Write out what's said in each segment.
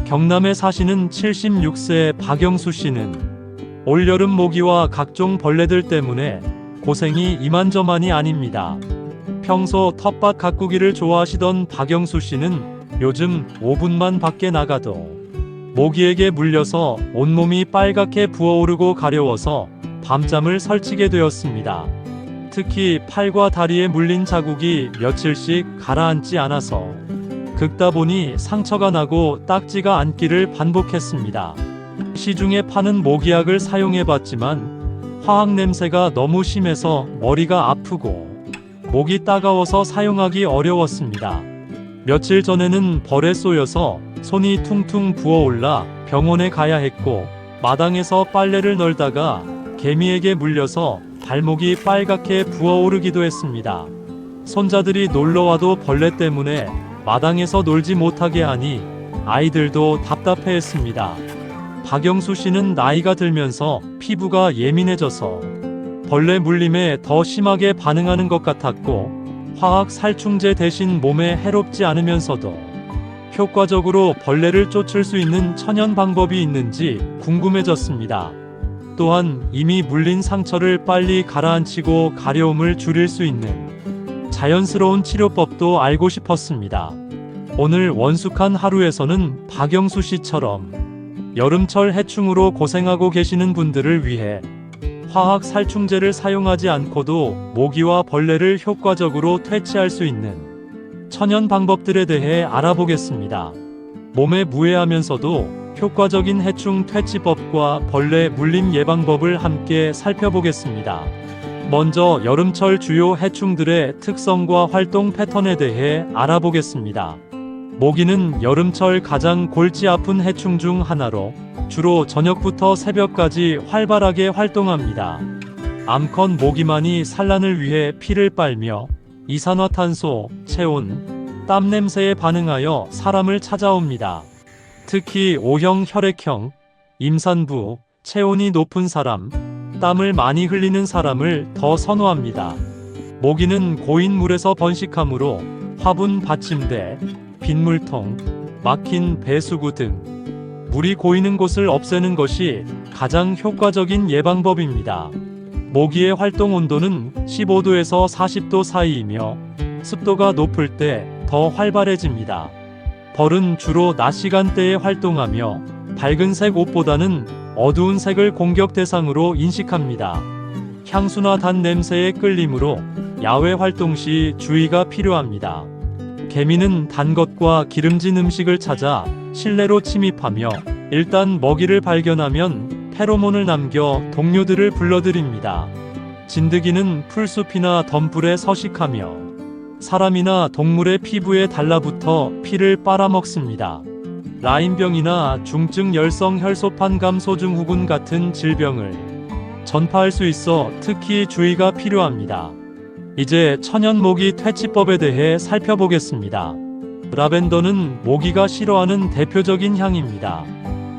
경남에 사시는 76세 박영수 씨는 올여름 모기와 각종 벌레들 때문에 고생이 이만저만이 아닙니다. 평소 텃밭 가꾸기를 좋아하시던 박영수 씨는 요즘 5분만 밖에 나가도 모기에게 물려서 온몸이 빨갛게 부어오르고 가려워서 밤잠을 설치게 되었습니다. 특히 팔과 다리에 물린 자국이 며칠씩 가라앉지 않아서 긁다 보니 상처가 나고 딱지가 앉기를 반복했습니다. 시중에 파는 모기약을 사용해봤지만 화학 냄새가 너무 심해서 머리가 아프고 목이 따가워서 사용하기 어려웠습니다. 며칠 전에는 벌에 쏘여서 손이 퉁퉁 부어올라 병원에 가야 했고, 마당에서 빨래를 널다가 개미에게 물려서 발목이 빨갛게 부어오르기도 했습니다. 손자들이 놀러와도 벌레 때문에 마당에서 놀지 못하게 하니 아이들도 답답해했습니다. 박영수 씨는 나이가 들면서 피부가 예민해져서 벌레 물림에 더 심하게 반응하는 것 같았고, 화학 살충제 대신 몸에 해롭지 않으면서도 효과적으로 벌레를 쫓을 수 있는 천연 방법이 있는지 궁금해졌습니다. 또한 이미 물린 상처를 빨리 가라앉히고 가려움을 줄일 수 있는 자연스러운 치료법도 알고 싶었습니다. 오늘 원숙한 하루에서는 박영수 씨처럼 여름철 해충으로 고생하고 계시는 분들을 위해 화학 살충제를 사용하지 않고도 모기와 벌레를 효과적으로 퇴치할 수 있는 천연 방법들에 대해 알아보겠습니다. 몸에 무해하면서도 효과적인 해충 퇴치법과 벌레 물림 예방법을 함께 살펴보겠습니다. 먼저 여름철 주요 해충들의 특성과 활동 패턴에 대해 알아보겠습니다. 모기는 여름철 가장 골치 아픈 해충 중 하나로 주로 저녁부터 새벽까지 활발하게 활동합니다. 암컷 모기만이 산란을 위해 피를 빨며 이산화탄소, 체온, 땀 냄새에 반응하여 사람을 찾아옵니다. 특히 O형 혈액형, 임산부, 체온이 높은 사람, 땀을 많이 흘리는 사람을 더 선호합니다. 모기는 고인 물에서 번식하므로 화분 받침대, 빗물통, 막힌 배수구 등 물이 고이는 곳을 없애는 것이 가장 효과적인 예방법입니다. 모기의 활동 온도는 15도에서 40도 사이이며 습도가 높을 때 더 활발해집니다. 벌은 주로 낮 시간대에 활동하며 밝은색 옷보다는 어두운 색을 공격 대상으로 인식합니다. 향수나 단 냄새에 끌림으로 야외 활동 시 주의가 필요합니다. 개미는 단 것과 기름진 음식을 찾아 실내로 침입하며 일단 먹이를 발견하면 페로몬을 남겨 동료들을 불러들입니다. 진드기는 풀숲이나 덤불에 서식하며 사람이나 동물의 피부에 달라붙어 피를 빨아먹습니다. 라임병이나 중증 열성 혈소판 감소증후군 같은 질병을 전파할 수 있어 특히 주의가 필요합니다. 이제 천연 모기 퇴치법에 대해 살펴보겠습니다. 라벤더는 모기가 싫어하는 대표적인 향입니다.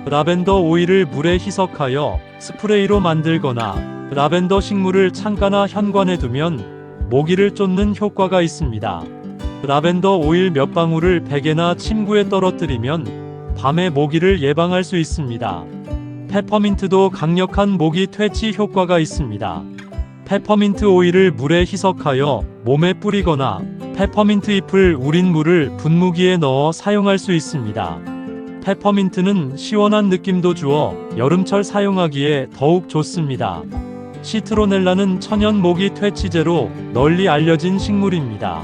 라벤더 오일을 물에 희석하여 스프레이로 만들거나 라벤더 식물을 창가나 현관에 두면 모기를 쫓는 효과가 있습니다. 라벤더 오일 몇 방울을 베개나 침구에 떨어뜨리면 밤에 모기를 예방할 수 있습니다. 페퍼민트도 강력한 모기 퇴치 효과가 있습니다. 페퍼민트 오일을 물에 희석하여 몸에 뿌리거나 페퍼민트 잎을 우린 물을 분무기에 넣어 사용할 수 있습니다. 페퍼민트는 시원한 느낌도 주어 여름철 사용하기에 더욱 좋습니다. 시트로넬라는 천연 모기 퇴치제로 널리 알려진 식물입니다.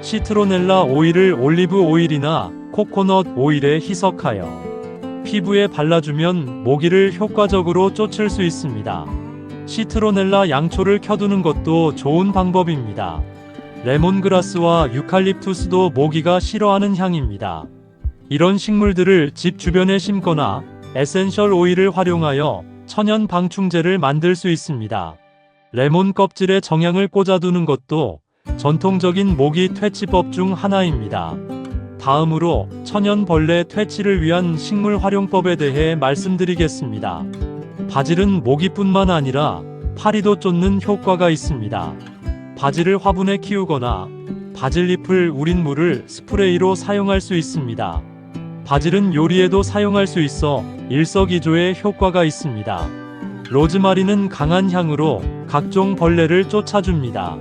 시트로넬라 오일을 올리브 오일이나 코코넛 오일에 희석하여 피부에 발라주면 모기를 효과적으로 쫓을 수 있습니다. 시트로넬라 양초를 켜두는 것도 좋은 방법입니다. 레몬그라스와 유칼립투스도 모기가 싫어하는 향입니다. 이런 식물들을 집 주변에 심거나 에센셜 오일을 활용하여 천연 방충제를 만들 수 있습니다. 레몬 껍질에 정향을 꽂아두는 것도 전통적인 모기 퇴치법 중 하나입니다. 다음으로 천연 벌레 퇴치를 위한 식물 활용법에 대해 말씀드리겠습니다. 바질은 모기뿐만 아니라 파리도 쫓는 효과가 있습니다. 바질을 화분에 키우거나 바질잎을 우린 물을 스프레이로 사용할 수 있습니다. 바질은 요리에도 사용할 수 있어 일석이조의 효과가 있습니다. 로즈마리는 강한 향으로 각종 벌레를 쫓아줍니다.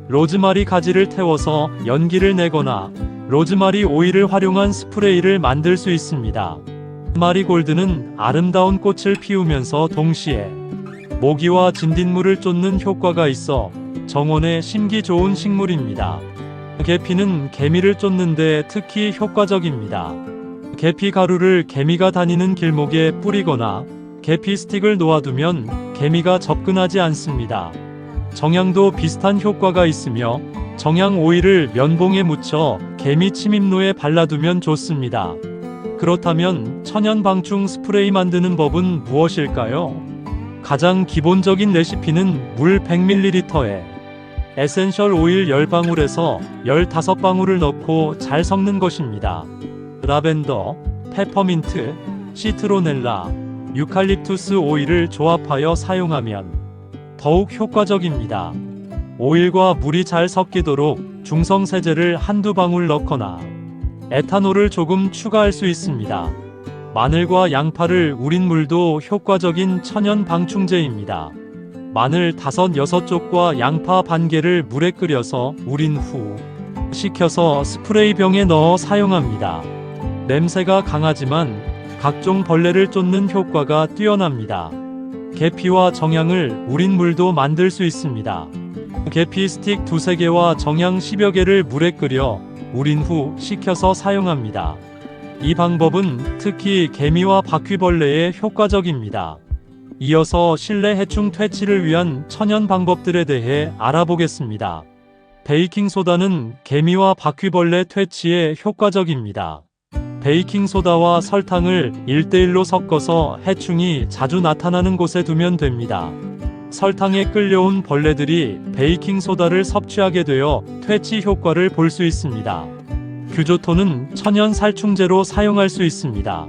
로즈마리 가지를 태워서 연기를 내거나 로즈마리 오일을 활용한 스프레이를 만들 수 있습니다. 마리골드는 아름다운 꽃을 피우면서 동시에 모기와 진딧물을 쫓는 효과가 있어 정원에 심기 좋은 식물입니다. 계피는 개미를 쫓는데 특히 효과적입니다. 계피 가루를 개미가 다니는 길목에 뿌리거나 계피 스틱을 놓아두면 개미가 접근하지 않습니다. 정향도 비슷한 효과가 있으며 정향 오일을 면봉에 묻혀 개미 침입로에 발라두면 좋습니다. 그렇다면 천연 방충 스프레이 만드는 법은 무엇일까요? 가장 기본적인 레시피는 물 100ml에 에센셜 오일 10방울에서 15방울을 넣고 잘 섞는 것입니다. 라벤더, 페퍼민트, 시트로넬라, 유칼립투스 오일을 조합하여 사용하면 더욱 효과적입니다. 오일과 물이 잘 섞이도록 중성 세제를 한두 방울 넣거나 에탄올을 조금 추가할 수 있습니다. 마늘과 양파를 우린 물도 효과적인 천연 방충제입니다. 마늘 5-6쪽과 양파 반 개를 물에 끓여서 우린 후 식혀서 스프레이 병에 넣어 사용합니다. 냄새가 강하지만 각종 벌레를 쫓는 효과가 뛰어납니다. 계피와 정향을 우린 물도 만들 수 있습니다. 계피 스틱 2-3개와 정향 10여 개를 물에 끓여 우린 후 식혀서 사용합니다. 이 방법은 특히 개미와 바퀴벌레에 효과적입니다. 이어서 실내 해충 퇴치를 위한 천연 방법들에 대해 알아보겠습니다. 베이킹소다는 개미와 바퀴벌레 퇴치에 효과적입니다. 베이킹소다와 설탕을 1:1로 섞어서 해충이 자주 나타나는 곳에 두면 됩니다. 설탕에 끌려온 벌레들이 베이킹소다를 섭취하게 되어 퇴치 효과를 볼 수 있습니다. 규조토는 천연 살충제로 사용할 수 있습니다.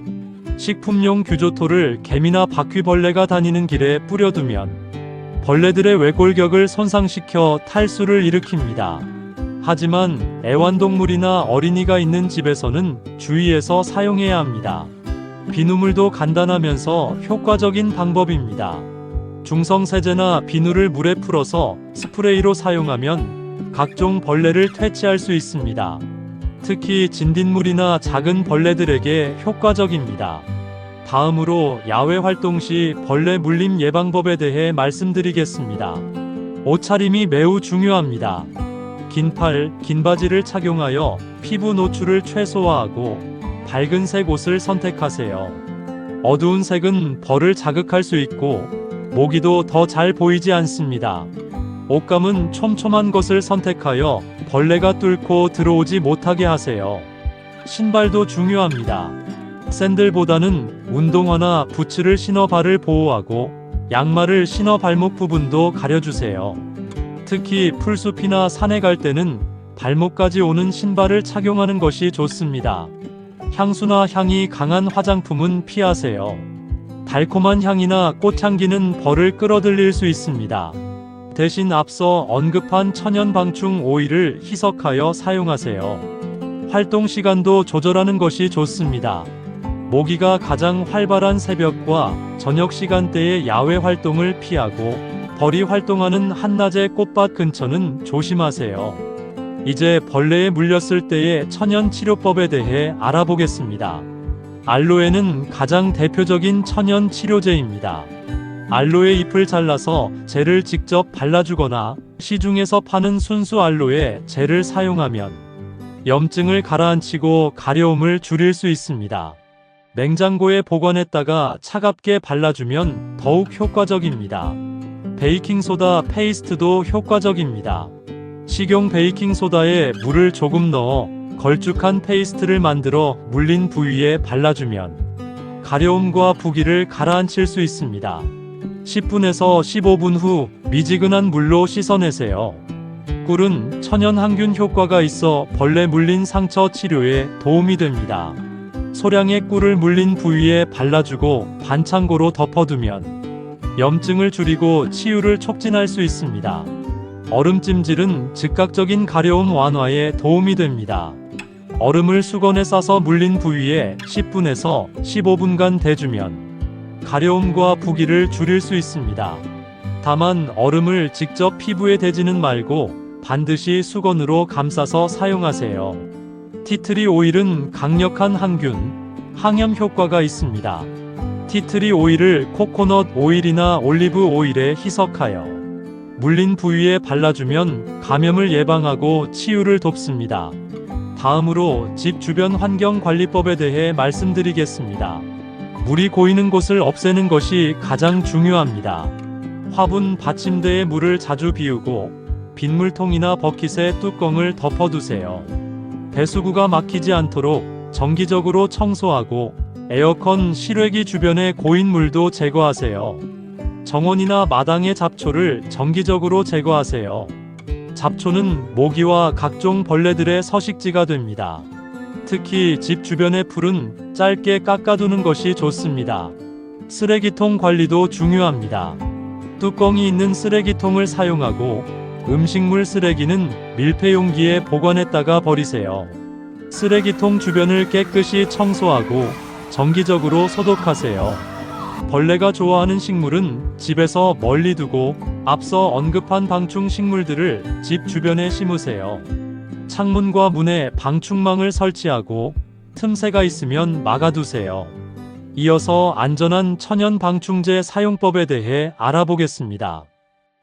식품용 규조토를 개미나 바퀴벌레가 다니는 길에 뿌려두면 벌레들의 외골격을 손상시켜 탈수를 일으킵니다. 하지만 애완동물이나 어린이가 있는 집에서는 주의해서 사용해야 합니다. 비누물도 간단하면서 효과적인 방법입니다. 중성세제나 비누를 물에 풀어서 스프레이로 사용하면 각종 벌레를 퇴치할 수 있습니다. 특히 진딧물이나 작은 벌레들에게 효과적입니다. 다음으로 야외 활동 시 벌레 물림 예방법에 대해 말씀드리겠습니다. 옷차림이 매우 중요합니다. 긴 팔, 긴 바지를 착용하여 피부 노출을 최소화하고 밝은 색 옷을 선택하세요. 어두운 색은 벌을 자극할 수 있고 모기도 더 잘 보이지 않습니다. 옷감은 촘촘한 것을 선택하여 벌레가 뚫고 들어오지 못하게 하세요. 신발도 중요합니다. 샌들보다는 운동화나 부츠를 신어 발을 보호하고 양말을 신어 발목 부분도 가려주세요. 특히 풀숲이나 산에 갈 때는 발목까지 오는 신발을 착용하는 것이 좋습니다. 향수나 향이 강한 화장품은 피하세요. 달콤한 향이나 꽃향기는 벌을 끌어들일 수 있습니다. 대신 앞서 언급한 천연 방충 오일을 희석하여 사용하세요. 활동 시간도 조절하는 것이 좋습니다. 모기가 가장 활발한 새벽과 저녁 시간대의 야외 활동을 피하고 벌이 활동하는 한낮의 꽃밭 근처는 조심하세요. 이제 벌레에 물렸을 때의 천연 치료법에 대해 알아보겠습니다. 알로에는 가장 대표적인 천연 치료제입니다. 알로에 잎을 잘라서 젤을 직접 발라주거나 시중에서 파는 순수 알로에 젤을 사용하면 염증을 가라앉히고 가려움을 줄일 수 있습니다. 냉장고에 보관했다가 차갑게 발라주면 더욱 효과적입니다. 베이킹소다 페이스트도 효과적입니다. 식용 베이킹소다에 물을 조금 넣어 걸쭉한 페이스트를 만들어 물린 부위에 발라주면 가려움과 부기를 가라앉힐 수 있습니다. 10분에서 15분 후 미지근한 물로 씻어내세요. 꿀은 천연 항균 효과가 있어 벌레 물린 상처 치료에 도움이 됩니다. 소량의 꿀을 물린 부위에 발라주고 반창고로 덮어두면 염증을 줄이고 치유를 촉진할 수 있습니다. 얼음찜질은 즉각적인 가려움 완화에 도움이 됩니다. 얼음을 수건에 싸서 물린 부위에 10분에서 15분간 대주면 가려움과 부기를 줄일 수 있습니다. 다만 얼음을 직접 피부에 대지는 말고 반드시 수건으로 감싸서 사용하세요. 티트리 오일은 강력한 항균, 항염 효과가 있습니다. 티트리 오일을 코코넛 오일이나 올리브 오일에 희석하여 물린 부위에 발라주면 감염을 예방하고 치유를 돕습니다. 다음으로 집 주변 환경관리법에 대해 말씀드리겠습니다. 물이 고이는 곳을 없애는 것이 가장 중요합니다. 화분 받침대에 물을 자주 비우고 빗물통이나 버킷에 뚜껑을 덮어두세요. 배수구가 막히지 않도록 정기적으로 청소하고 에어컨 실외기 주변의 고인 물도 제거하세요. 정원이나 마당의 잡초를 정기적으로 제거하세요. 잡초는 모기와 각종 벌레들의 서식지가 됩니다. 특히 집 주변의 풀은 짧게 깎아두는 것이 좋습니다. 쓰레기통 관리도 중요합니다. 뚜껑이 있는 쓰레기통을 사용하고 음식물 쓰레기는 밀폐용기에 보관했다가 버리세요. 쓰레기통 주변을 깨끗이 청소하고 정기적으로 소독하세요. 벌레가 좋아하는 식물은 집에서 멀리 두고 앞서 언급한 방충 식물들을 집 주변에 심으세요. 창문과 문에 방충망을 설치하고 틈새가 있으면 막아두세요. 이어서 안전한 천연 방충제 사용법에 대해 알아보겠습니다.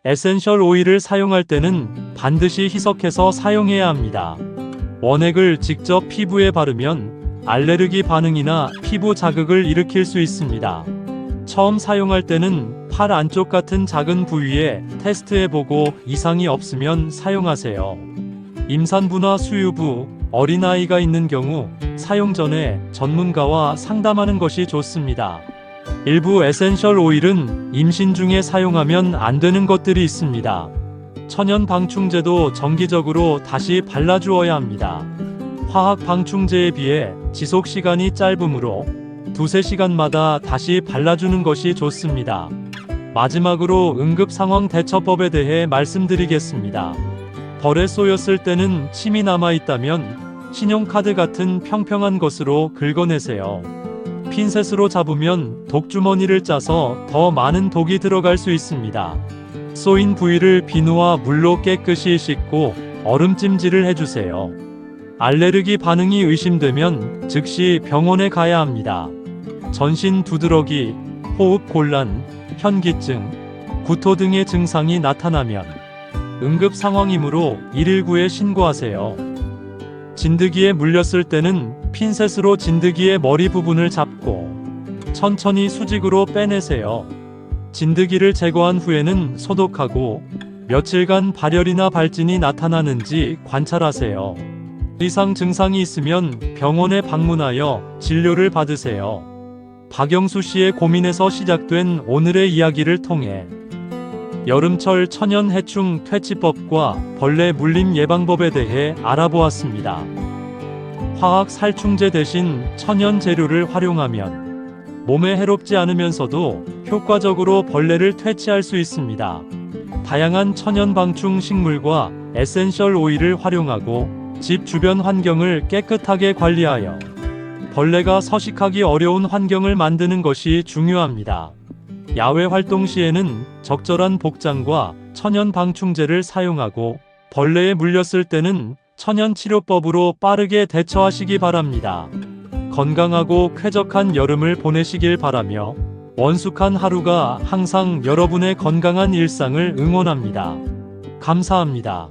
에센셜 오일을 사용할 때는 반드시 희석해서 사용해야 합니다. 원액을 직접 피부에 바르면 알레르기 반응이나 피부 자극을 일으킬 수 있습니다. 처음 사용할 때는 팔 안쪽 같은 작은 부위에 테스트해보고 이상이 없으면 사용하세요. 임산부나 수유부, 어린아이가 있는 경우 사용 전에 전문가와 상담하는 것이 좋습니다. 일부 에센셜 오일은 임신 중에 사용하면 안 되는 것들이 있습니다. 천연 방충제도 정기적으로 다시 발라주어야 합니다. 화학 방충제에 비해 지속 시간이 짧으므로 2~3시간마다 다시 발라주는 것이 좋습니다. 마지막으로 응급상황 대처법에 대해 말씀드리겠습니다. 벌에 쏘였을 때는 침이 남아있다면 신용카드 같은 평평한 것으로 긁어내세요. 핀셋으로 잡으면 독주머니를 짜서 더 많은 독이 들어갈 수 있습니다. 쏘인 부위를 비누와 물로 깨끗이 씻고 얼음찜질을 해주세요. 알레르기 반응이 의심되면 즉시 병원에 가야 합니다. 전신 두드러기, 호흡 곤란, 현기증, 구토 등의 증상이 나타나면 응급 상황이므로 119에 신고하세요. 진드기에 물렸을 때는 핀셋으로 진드기의 머리 부분을 잡고 천천히 수직으로 빼내세요. 진드기를 제거한 후에는 소독하고 며칠간 발열이나 발진이 나타나는지 관찰하세요. 이상 증상이 있으면 병원에 방문하여 진료를 받으세요. 박영수 씨의 고민에서 시작된 오늘의 이야기를 통해 여름철 천연 해충 퇴치법과 벌레 물림 예방법에 대해 알아보았습니다. 화학 살충제 대신 천연 재료를 활용하면 몸에 해롭지 않으면서도 효과적으로 벌레를 퇴치할 수 있습니다. 다양한 천연 방충 식물과 에센셜 오일을 활용하고 집 주변 환경을 깨끗하게 관리하여 벌레가 서식하기 어려운 환경을 만드는 것이 중요합니다. 야외 활동 시에는 적절한 복장과 천연 방충제를 사용하고 벌레에 물렸을 때는 천연 치료법으로 빠르게 대처하시기 바랍니다. 건강하고 쾌적한 여름을 보내시길 바라며 원숙한 하루가 항상 여러분의 건강한 일상을 응원합니다. 감사합니다.